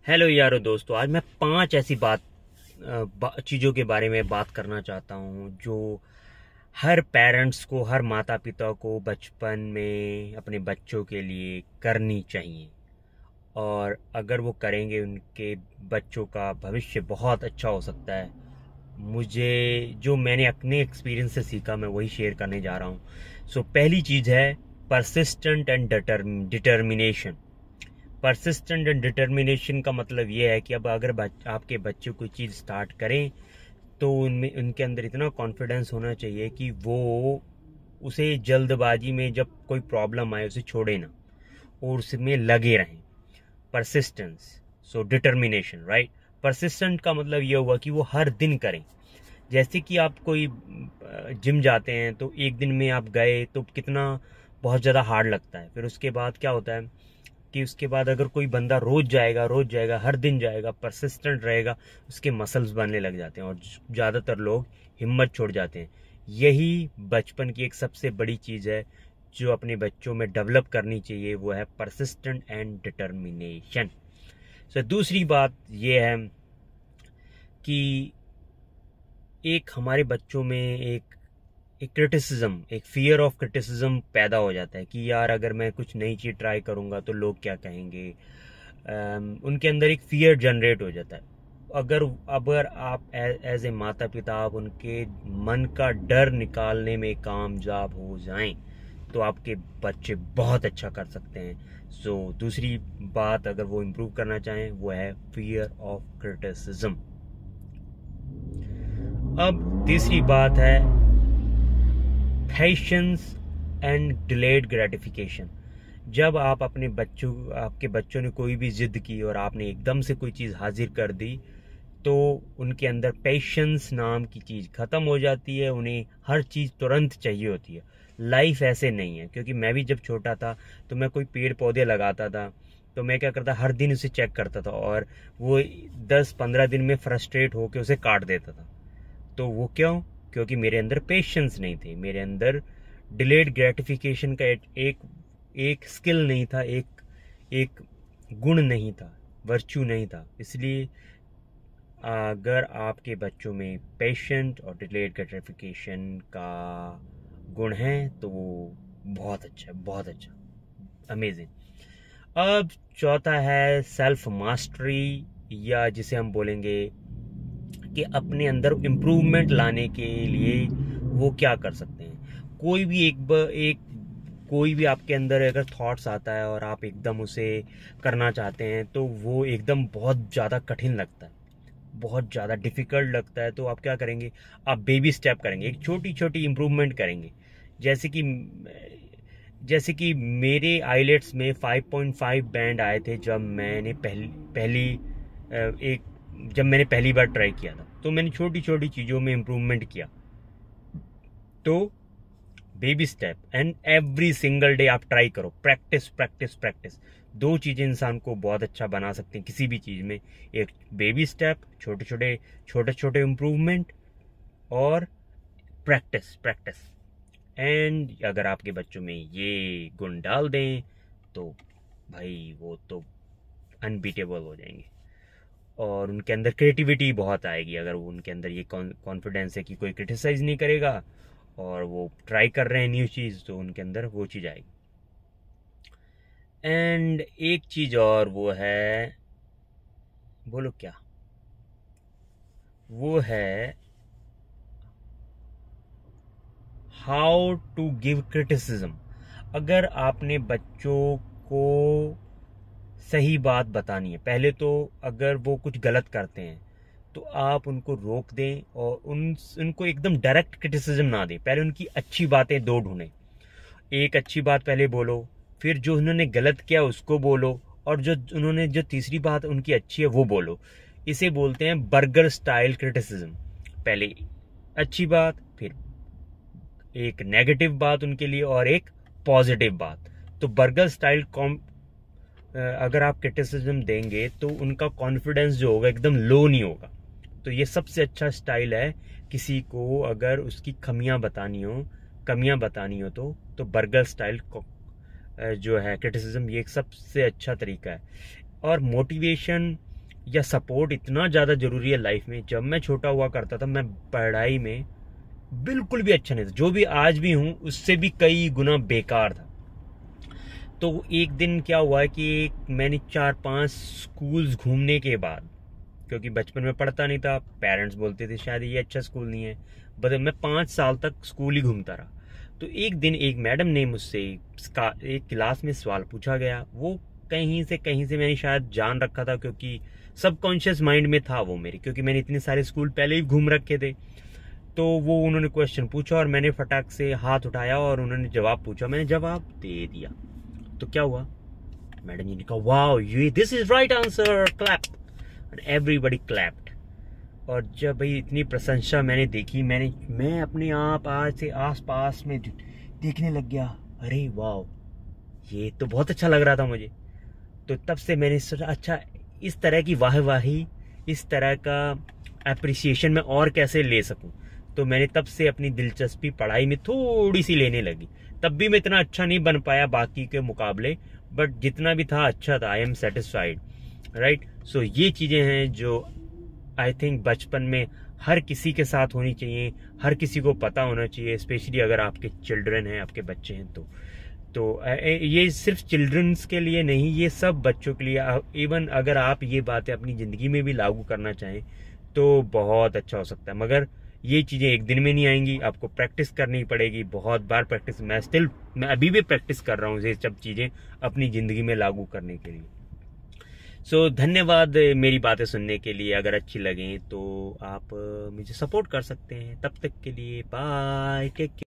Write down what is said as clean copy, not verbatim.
Hello यारो दोस्तों, आज मैं 5 ऐसी चीज़ों के बारे में बात करना चाहता हूँ जो हर पेरेंट्स को, हर माता पिता को बचपन में अपने बच्चों के लिए करनी चाहिए। और अगर वो करेंगे उनके बच्चों का भविष्य बहुत अच्छा हो सकता है। मुझे जो मैंने अपने एक्सपीरियंस से सीखा मैं वही शेयर करने जा रहा हूँ। पहली चीज़ है persistent and determination. Persistent and determination का मतलब ये है कि अब अगर आपके बच्चे कोई चीज़ स्टार्ट करें तो उनमें उनके अंदर इतना कॉन्फिडेंस होना चाहिए कि वो उसे जल्दबाजी में जब कोई प्रॉब्लम आए उसे छोड़े ना और उसमें लगे रहें। Persistence, determination, right. परसिस्टेंट का मतलब ये हुआ कि वो हर दिन करें। जैसे कि आप कोई जिम जाते हैं तो एक दिन में आप गए तो कितना बहुत ज़्यादा हार्ड लगता है। फिर उसके बाद क्या होता है कि उसके बाद अगर कोई बंदा रोज जाएगा, हर दिन जाएगा, परसिस्टेंट रहेगा, उसके मसल्स बनने लग जाते हैं और ज़्यादातर लोग हिम्मत छोड़ जाते हैं। यही बचपन की एक सबसे बड़ी चीज़ है जो अपने बच्चों में डेवलप करनी चाहिए, वो है परसिस्टेंट एंड डिटर्मिनेशन। दूसरी बात यह है कि एक हमारे बच्चों में एक क्रिटिसिज्म, एक फियर ऑफ क्रिटिसिज्म पैदा हो जाता है कि यार अगर मैं कुछ नई चीज़ ट्राई करूँगा तो लोग क्या कहेंगे। उनके अंदर एक फियर जनरेट हो जाता है। अगर अगर आप एज ए माता पिता आप उनके मन का डर निकालने में कामयाब हो जाएं तो आपके बच्चे बहुत अच्छा कर सकते हैं। दूसरी बात अगर वो इम्प्रूव करना चाहें वो है फियर ऑफ क्रिटिसिज्म। अब तीसरी बात है पेशेंस एंड डिलेड ग्रेटिफिकेशन। जब आप आपके बच्चों ने कोई भी जिद की और आपने एकदम से कोई चीज़ हाजिर कर दी तो उनके अंदर पेशेंस नाम की चीज़ ख़त्म हो जाती है। उन्हें हर चीज़ तुरंत चाहिए होती है। लाइफ ऐसे नहीं है, क्योंकि मैं भी जब छोटा था तो मैं कोई पेड़ पौधे लगाता था तो मैं क्या करता, हर दिन उसे चेक करता था और वो 10-15 दिन में फ्रस्ट्रेट होकर उसे काट देता था। तो वो क्यों? क्योंकि मेरे अंदर पेशेंस नहीं थे, मेरे अंदर डिलेड ग्रेटिफिकेशन का एक स्किल नहीं था, एक गुण नहीं था, वर्च्यू नहीं था। इसलिए अगर आपके बच्चों में पेशेंट और डिलेड ग्रेटिफिकेशन का गुण है तो वो बहुत अच्छा, बहुत अच्छा, अमेजिंग। अब चौथा है सेल्फ मास्टरी, या जिसे हम बोलेंगे कि अपने अंदर इम्प्रूवमेंट लाने के लिए वो क्या कर सकते हैं। कोई भी आपके अंदर अगर थॉट्स आता है और आप एकदम उसे करना चाहते हैं तो वो एकदम बहुत ज़्यादा कठिन लगता है, बहुत ज़्यादा डिफिकल्ट लगता है। तो आप क्या करेंगे, आप बेबी स्टेप करेंगे, एक छोटी छोटी इम्प्रूवमेंट करेंगे। जैसे कि मेरे आईलेट्स में 5.5 बैंड आए थे जब मैंने पहली बार ट्राई किया था। तो मैंने छोटी छोटी चीज़ों में इम्प्रूवमेंट किया। तो baby step and every single day आप ट्राई करो। प्रैक्टिस प्रैक्टिस प्रैक्टिस, 2 चीज़ें इंसान को बहुत अच्छा बना सकती हैं किसी भी चीज़ में। एक बेबी स्टेप, छोटे छोटे इम्प्रूवमेंट, और प्रैक्टिस प्रैक्टिस। एंड अगर आपके बच्चों में ये गुण डाल दें तो भाई वो तो अनबीटेबल हो जाएंगे और उनके अंदर क्रिएटिविटी बहुत आएगी। अगर वो उनके अंदर ये कॉन्फिडेंस है कि कोई क्रिटिसाइज नहीं करेगा और वो ट्राई कर रहे हैं न्यू चीज़, तो उनके अंदर वो चीज़ आएगी। एंड एक चीज़ और, वो है, बोलो क्या, वो है हाउ टू गिव क्रिटिसिज्म। अगर आपने बच्चों को सही बात बतानी है, पहले तो अगर वो कुछ गलत करते हैं तो आप उनको रोक दें और उनको एकदम डायरेक्ट क्रिटिसिज्म ना दें। पहले उनकी अच्छी बातें 2 ढूंढें। एक अच्छी बात पहले बोलो, फिर जो उन्होंने गलत किया उसको बोलो, और जो तीसरी बात उनकी अच्छी है वो बोलो। इसे बोलते हैं बर्गर स्टाइल क्रिटिसिज्म। पहले अच्छी बात, फिर एक नेगेटिव बात उनके लिए और एक पॉजिटिव बात। तो बर्गर स्टाइल अगर आप क्रिटिसिज्म देंगे तो उनका कॉन्फिडेंस जो होगा एकदम लो नहीं होगा। तो ये सबसे अच्छा स्टाइल है किसी को अगर उसकी कमियां बतानी हो तो बर्गर स्टाइल जो है क्रिटिसिज्म, ये एक सबसे अच्छा तरीका है। और मोटिवेशन या सपोर्ट इतना ज़्यादा ज़रूरी है लाइफ में। जब मैं छोटा हुआ करता था, मैं पढ़ाई में बिल्कुल भी अच्छा नहीं था, जो भी आज भी हूँ उससे भी कई गुना बेकार था। तो एक दिन क्या हुआ कि मैंने 4-5 स्कूल्स घूमने के बाद, क्योंकि बचपन में पढ़ता नहीं था, पेरेंट्स बोलते थे शायद ये अच्छा स्कूल नहीं है, बट मैं 5 साल तक स्कूल ही घूमता रहा। तो एक दिन एक मैडम ने मुझसे एक क्लास में सवाल पूछा गया। वो कहीं से मैंने शायद जान रखा था, क्योंकि सबकॉन्शियस माइंड में था वो मेरे, क्योंकि मैंने इतने सारे स्कूल पहले ही घूम रखे थे। तो वो उन्होंने क्वेश्चन पूछा और मैंने फटाक से हाथ उठाया और उन्होंने जवाब पूछा, मैंने जवाब दे दिया। तो क्या हुआ, मैडम जी ने कहा wow you this is right answer, clap, and everybody clapped. और जब भाई इतनी प्रशंसा मैंने देखी, मैं अपने आप आज से आसपास में देखने लग गया, अरे वाओ ये तो बहुत अच्छा लग रहा था मुझे। तो तब से मैंने सोचा अच्छा इस तरह की वाहवाही, इस तरह का एप्रिसिएशन मैं और कैसे ले सकूं। तो मैंने तब से अपनी दिलचस्पी पढ़ाई में थोड़ी सी लेने लगी। तब भी मैं इतना अच्छा नहीं बन पाया बाकी के मुकाबले, बट जितना भी था अच्छा था। I am satisfied, right. So ये चीजें हैं जो आई थिंक बचपन में हर किसी के साथ होनी चाहिए, हर किसी को पता होना चाहिए, स्पेशली अगर आपके चिल्ड्रन हैं, आपके बच्चे हैं। तो ये सिर्फ चिल्ड्रंस के लिए नहीं, ये सब बच्चों के लिए। इवन अगर आप ये बातें अपनी ज़िंदगी में भी लागू करना चाहें तो बहुत अच्छा हो सकता है, मगर ये चीज़ें एक दिन में नहीं आएंगी, आपको प्रैक्टिस करनी पड़ेगी, बहुत बार प्रैक्टिस। मैं अभी भी प्रैक्टिस कर रहा हूँ ये सब चीज़ें अपनी ज़िंदगी में लागू करने के लिए। सो धन्यवाद मेरी बातें सुनने के लिए। अगर अच्छी लगें तो आप मुझे सपोर्ट कर सकते हैं। तब तक के लिए बाय, टेक केयर।